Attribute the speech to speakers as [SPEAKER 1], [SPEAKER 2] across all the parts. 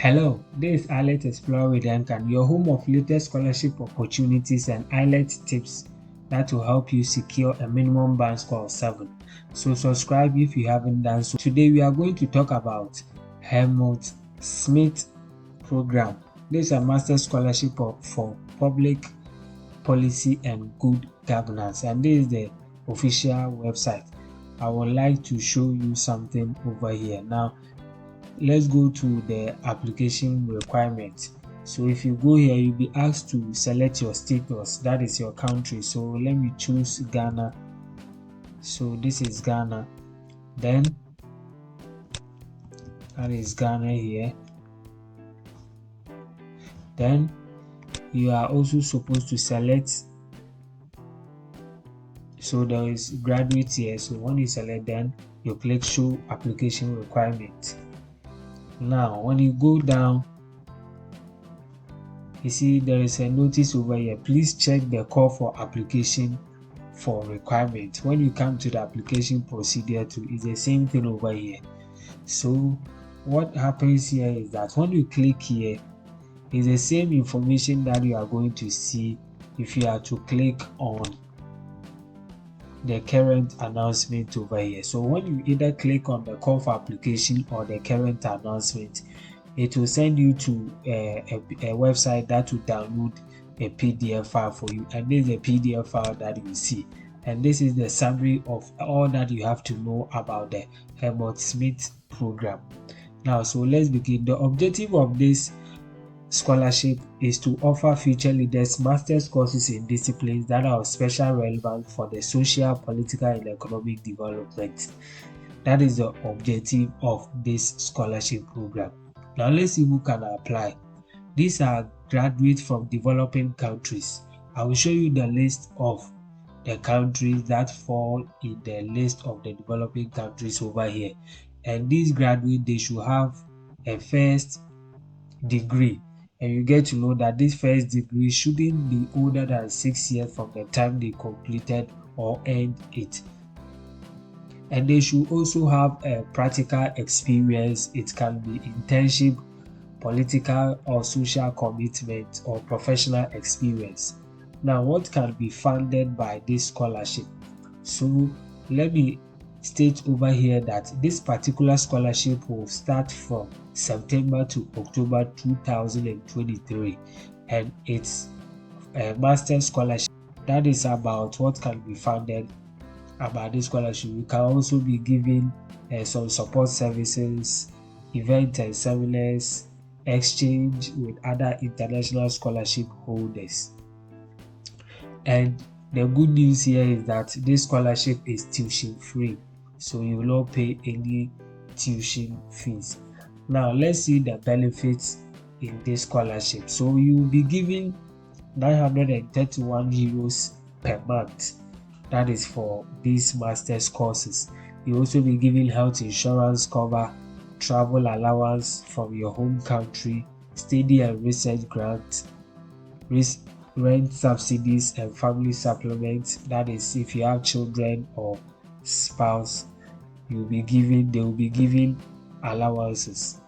[SPEAKER 1] Hello, this is IELTS Explorer with Yankan, your home of latest scholarship opportunities and IELTS tips that will help you secure a minimum band score of 7. So subscribe if you haven't done so. Today we are going to talk about Helmut Schmidt program. This is a master scholarship for public policy and good governance, and this is the official website. I would like to show you something over here. Now let's go to the application requirement. So if you go here, you'll be asked to select your status, that is your country. So let me choose Ghana. So this is Ghana. Then that is Ghana here. Then you are also supposed to select, so there is graduate here. So when you select, then you click show application requirement. Now when you go down, you see there is a notice over here. Please check the call for application for requirement. When you come to the application procedure too, it's the same thing over here. So what happens here is that when you click here, it's the same information that you are going to see if you are to click on the current announcement over here. So when you either click on the call for application or the current announcement, it will send you to a website that will download a PDF file for you, and this is a PDF file that you see, and this is the summary of all that you have to know about the Helmut Schmidt program. Now, so let's begin. The objective of this scholarship is to offer future leaders master's courses in disciplines that are of special relevance for the social, political, and economic development. That is the objective of this scholarship program. Now let's see who can apply. These are graduates from developing countries. I will show you the list of the countries that fall in the list of the developing countries over here. And these graduates, they should have a first degree. And you get to know that this first degree shouldn't be older than 6 years from the time they completed or earned it. And they should also have a practical experience. It can be internship, political or social commitment, or professional experience. Now, what can be funded by this scholarship? So let me state over here that this particular scholarship will start from September to October 2023, and it's a master scholarship. That is about what can be funded about this scholarship. You can also be given some support services, events and seminars, exchange with other international scholarship holders. And the good news here is that this scholarship is tuition free, so you will not pay any tuition fees. Now let's see the benefits in this scholarship. So you will be given 931 euros per month. That is for these master's courses. You also be given health insurance cover, travel allowance from your home country, study and research grants, rent subsidies and family supplements. That is if you have children or spouse, they will be given allowances.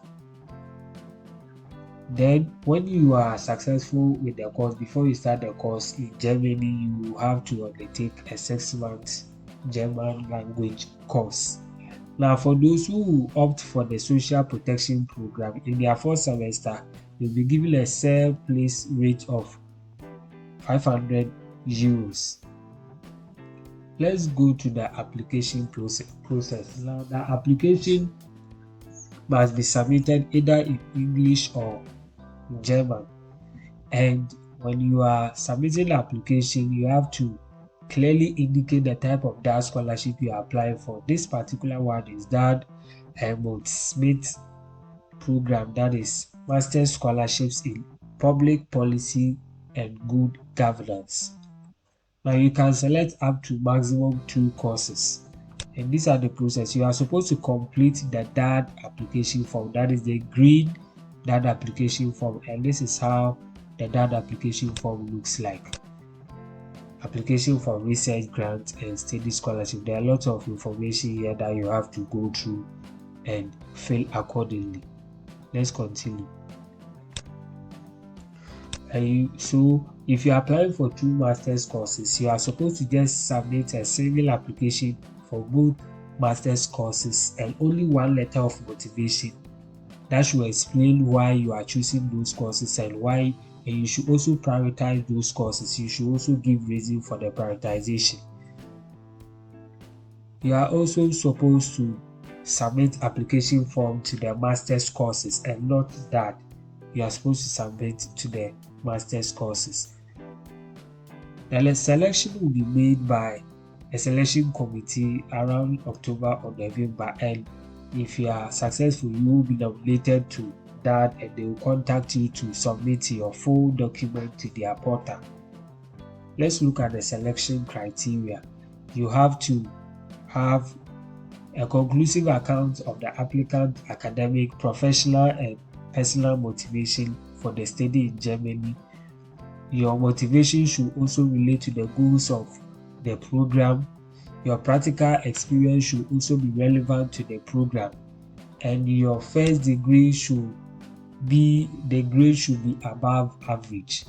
[SPEAKER 1] Then when you are successful with the course, before you start the course in Germany, you have to undertake a 6-month German language course. Now for those who opt for the social protection program, in their first semester, you'll be given a self-place rate of 500 euros. Let's go to the application process. Now the application must be submitted either in English or German, and when you are submitting the application, you have to clearly indicate the type of DAAD scholarship you are applying for. This particular one is DAAD Helmut Schmidt program, that is master's scholarships in public policy and good governance. Now you can select up to maximum 2 courses, and these are the process. You are supposed to complete the DAAD application form, that is the green DAAD application form, and this is how the DAAD application form looks like. Application for research grant and study scholarship. There are lots of information here that you have to go through and fill accordingly. Let's continue. So if you're applying for 2 master's courses, you are supposed to just submit a single application for both master's courses and only one letter of motivation that should explain why you are choosing those courses and why. And you should also prioritize those courses. You should also give reason for the prioritization. You are also supposed to submit application form to the master's courses and not that. You are supposed to submit to the master's courses. The selection will be made by a selection committee around October or November, and if you are successful, you will be nominated to DAAD and they will contact you to submit your full document to their portal. Let's look at the selection criteria. You have to have a conclusive account of the applicant's academic, professional, and personal motivation for the study in Germany. Your motivation should also relate to the goals of the program. Your practical experience should also be relevant to the program. And your first degree the grade should be above average.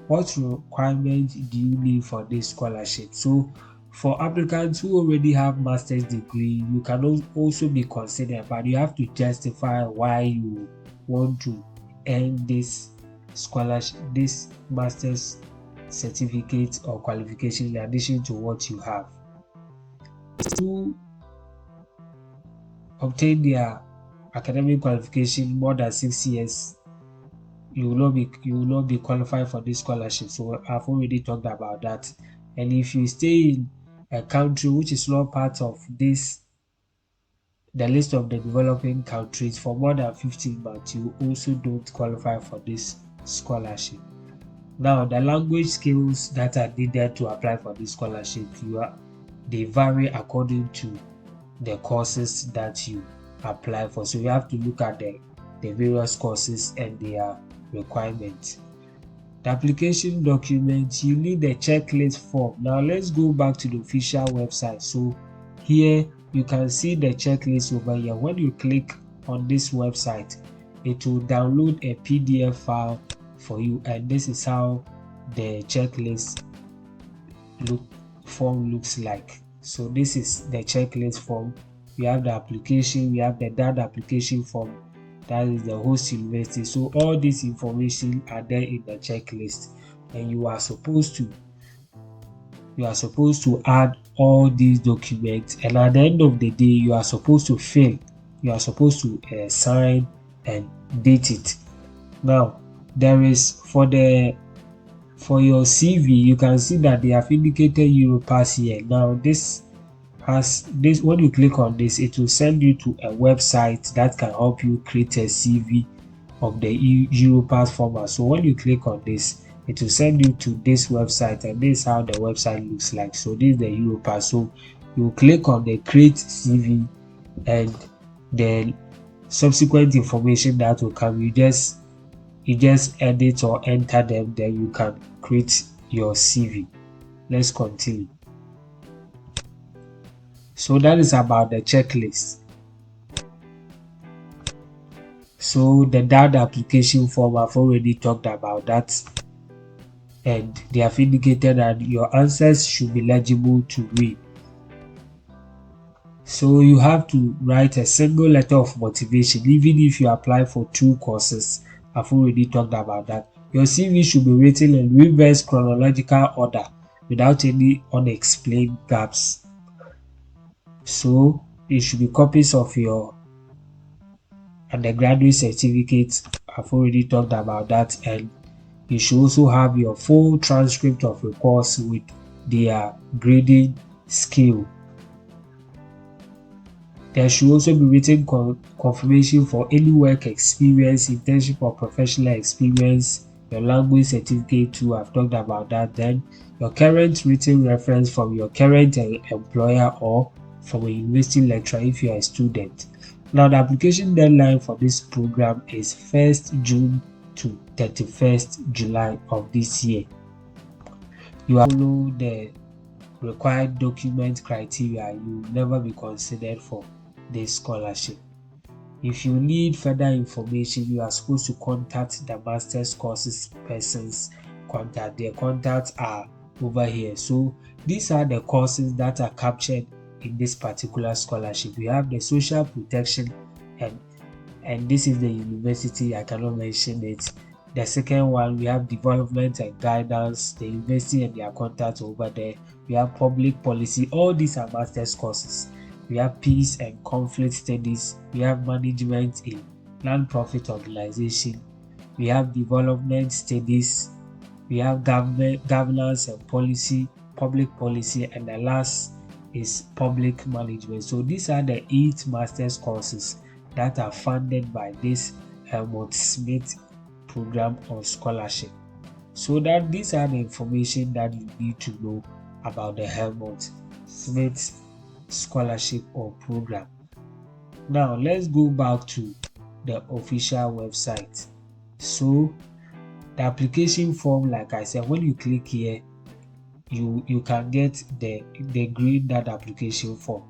[SPEAKER 1] What requirements do you need for this scholarship? So for applicants who already have master's degree, you can also be considered, but you have to justify why you want to earn this scholarship, this master's certificate or qualification in addition to what you have. To obtain their academic qualification more than 6 years, you will not be qualified for this scholarship. So I've already talked about that. And if you stay in a country which is not part of the list of the developing countries for more than 15 months, you also don't qualify for this scholarship. Now, the language skills that are needed to apply for this scholarship, they vary according to the courses that you apply for. So you have to look at the various courses and their requirements. The application documents, you need a checklist form. Now let's go back to the official website. So here you can see the checklist over here. When you click on this website, it will download a PDF file for you, and this is how the checklist form looks like. So this is the checklist form. We have the application, we have the DAAD application form, that is the host university. So all this information are there in the checklist, and you are supposed to add all these documents, and at the end of the day you are supposed to sign and date it. Now there is for your CV, you can see that they have indicated Europass here. Now when you click on this, it will send you to a website that can help you create a CV of the Europass format. So when you click on this, it will send you to this website, and this is how the website looks like. So this is the Europass. So you click on the create CV, and the subsequent information that will come, you just edit or enter them, then you can create your CV. Let's continue. So that is about the checklist. So the DAAD application form, I've already talked about that, and they have indicated that your answers should be legible to read. So you have to write a single letter of motivation, even if you apply for 2 courses. I've already talked about that. Your CV should be written in reverse chronological order without any unexplained gaps. So it should be copies of your undergraduate certificate. I've already talked about that, and you should also have your full transcript of your course with their grading scale. There should also be written confirmation for any work experience, internship or professional experience. Your language certificate too, I've talked about that. Then your current written reference from your current employer or from a university lecturer if you are a student. Now the application deadline for this program is 1st June to 31st July of this year. You have to follow the required document criteria. You will never be considered for this scholarship. If you need further information, you are supposed to contact the master's courses person's contact. Their contacts are over here. So these are the courses that are captured in this particular scholarship. We have the social protection, and this is the university. I cannot mention it. The second one, we have development and guidance, the university and their contacts over there. We have public policy. All these are master's courses. We have peace and conflict studies. We have management in non-profit organization. We have development studies. We have governance and policy, public policy, and the last is public management. So these are the 8 master's courses that are funded by this Helmut Schmidt program or scholarship. So that these are the information that you need to know about the Helmut Schmidt scholarship or program. Now let's go back to the official website. So the application form, like I said, when you click here, you can get the green DAAD application form.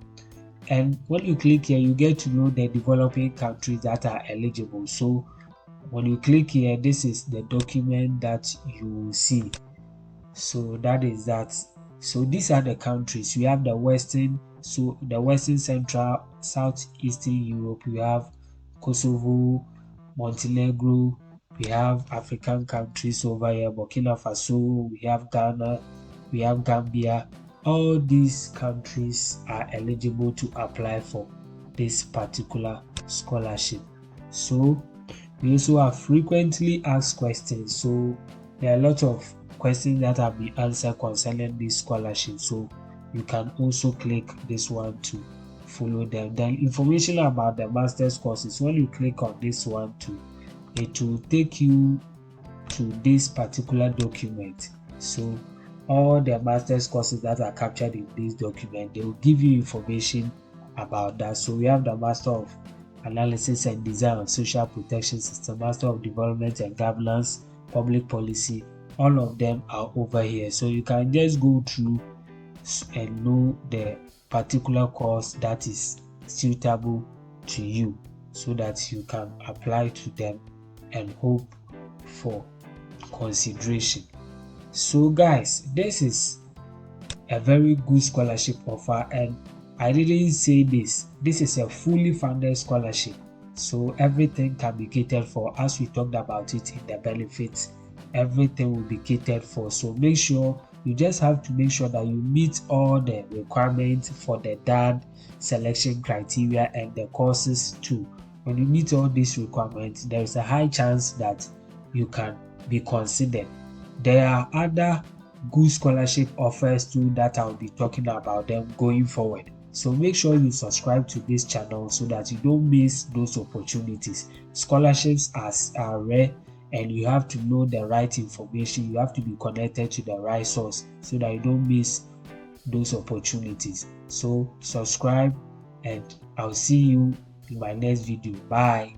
[SPEAKER 1] And when you click here, you get to know the developing countries that are eligible. So when you click here, this is the document that you will see. So that is that. So these are the countries. We have the Western, Central, Southeastern Europe. We have Kosovo, Montenegro. We have African countries over here, Burkina Faso. We have Ghana. We have Gambia. All these countries are eligible to apply for this particular scholarship. So we also have frequently asked questions. So there are a lot of questions that have been answered concerning this scholarship. So you can also click this one to follow them. Then information about the master's courses. When you click on this one too, it will take you to this particular document. So all the master's courses that are captured in this document, they will give you information about that. So we have the Master of Analysis and Design of Social Protection System, Master of Development and Governance, Public Policy. All of them are over here. So you can just go through and know the particular course that is suitable to you so that you can apply to them and hope for consideration. So guys, this is a very good scholarship offer, and I didn't say this is a fully funded scholarship, so everything can be catered for. As we talked about it in the benefits, everything will be catered for. So make sure you just have to make sure that you meet all the requirements for the DAAD selection criteria and the courses too. When you meet all these requirements, there is a high chance that you can be considered. There are other good scholarship offers too that I'll be talking about them going forward. So make sure you subscribe to this channel so that you don't miss those opportunities. Scholarships are rare, and you have to know the right information. You have to be connected to the right source so that you don't miss those opportunities. So subscribe, and I'll see you in my next video. Bye.